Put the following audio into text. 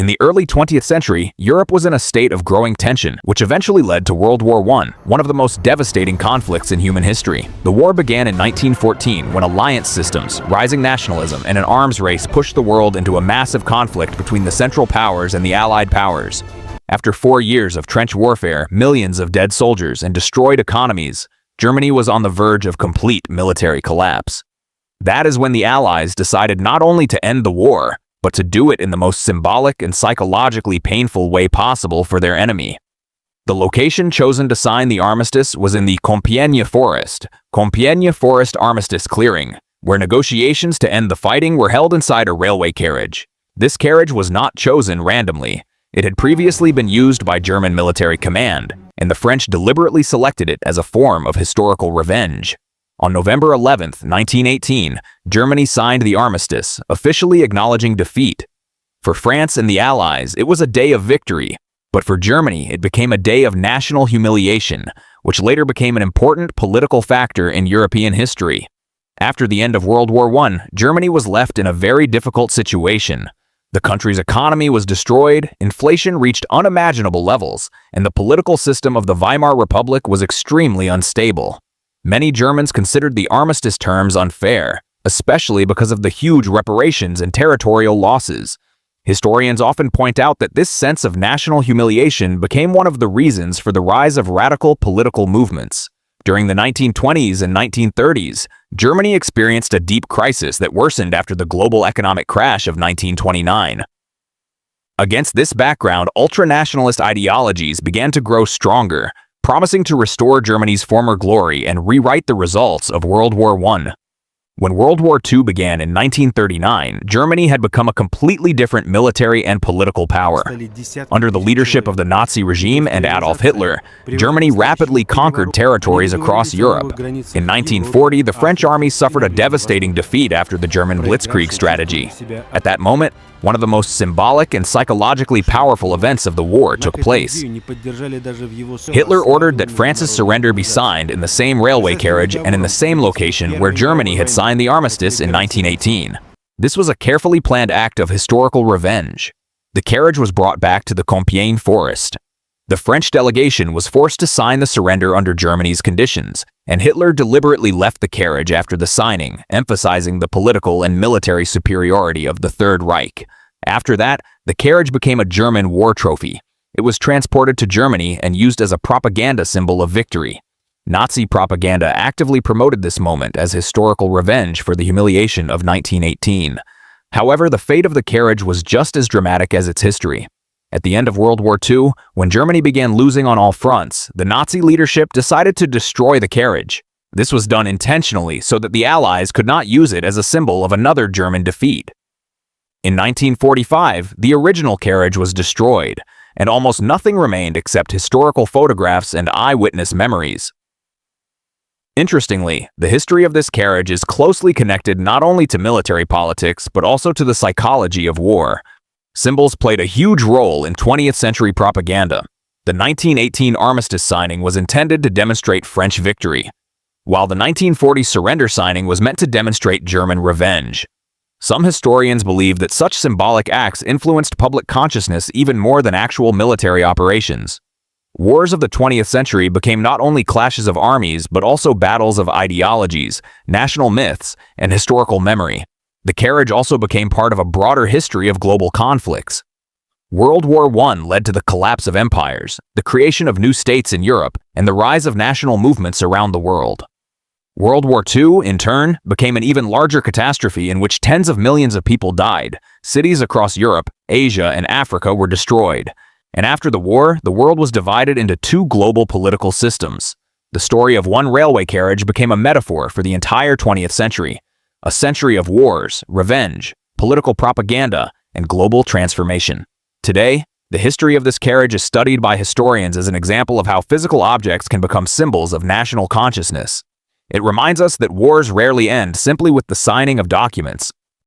the early 20th century, Europe was in a state of growing tension, which eventually led to World War I, one of the most devastating conflicts in human history. The war began in 1914 when alliance systems, rising nationalism, and an arms race pushed the world into a massive conflict between the Central Powers and the Allied powers. After 4 years of trench warfare, millions of dead soldiers, and destroyed economies, Germany was on the verge of complete military collapse. That is when the Allies decided not only to end the war, but to do it in the most symbolic and psychologically painful way possible for their enemy. The location chosen to sign the armistice was in the Compiègne Forest Armistice Clearing, where negotiations to end the fighting were held inside a railway carriage. This carriage was not chosen randomly. It had previously been used by German military command, and the French deliberately selected it as a form of historical revenge. On November 11, 1918, Germany signed the armistice, officially acknowledging defeat. For France and the Allies, it was a day of victory, but for Germany, it became a day of national humiliation, which later became an important political factor in European history. After the end of World War I, Germany was left in a very difficult situation. The country's economy was destroyed, inflation reached unimaginable levels, and the political system of the Weimar Republic was extremely unstable. Many Germans considered the armistice terms unfair, especially because of the huge reparations and territorial losses. Historians often point out that this sense of national humiliation became one of the reasons for the rise of radical political movements. During the 1920s and 1930s, Germany experienced a deep crisis that worsened after the global economic crash of 1929. Against this background, ultra-nationalist ideologies began to grow stronger, promising to restore Germany's former glory and rewrite the results of World War I. When World War II began in 1939, Germany had become a completely different military and political power. Under the leadership of the Nazi regime and Adolf Hitler, Germany rapidly conquered territories across Europe. In 1940, the French army suffered a devastating defeat after the German Blitzkrieg strategy. At that moment, one of the most symbolic and psychologically powerful events of the war took place. Hitler ordered that France's surrender be signed in the same railway carriage and in the same location where Germany had signed the armistice in 1918. This was a carefully planned act of historical revenge. The carriage was brought back to the Compiègne Forest. The French delegation was forced to sign the surrender under Germany's conditions, and Hitler deliberately left the carriage after the signing, emphasizing the political and military superiority of the Third Reich. After that, the carriage became a German war trophy. It was transported to Germany and used as a propaganda symbol of victory. Nazi propaganda actively promoted this moment as historical revenge for the humiliation of 1918. However, the fate of the carriage was just as dramatic as its history. At the end of World War II, when Germany began losing on all fronts, the Nazi leadership decided to destroy the carriage. This was done intentionally so that the Allies could not use it as a symbol of another German defeat. In 1945, the original carriage was destroyed, and almost nothing remained except historical photographs and eyewitness memories. Interestingly, the history of this carriage is closely connected not only to military politics, but also to the psychology of war. Symbols played a huge role in 20th century propaganda. The 1918 armistice signing was intended to demonstrate French victory, while the 1940 surrender signing was meant to demonstrate German revenge. Some historians believe that such symbolic acts influenced public consciousness even more than actual military operations. Wars of the 20th century became not only clashes of armies, but also battles of ideologies, national myths, and historical memory. The carriage also became part of a broader history of global conflicts. World War I led to the collapse of empires, the creation of new states in Europe, and the rise of national movements around the world. World War II, in turn, became an even larger catastrophe in which tens of millions of people died. Cities across Europe, Asia, and Africa were destroyed. And after the war, the world was divided into two global political systems. The story of one railway carriage became a metaphor for the entire 20th century. A century of wars, revenge, political propaganda, and global transformation. Today, the history of this carriage is studied by historians as an example of how physical objects can become symbols of national consciousness. It reminds us that wars rarely end simply with the signing of documents,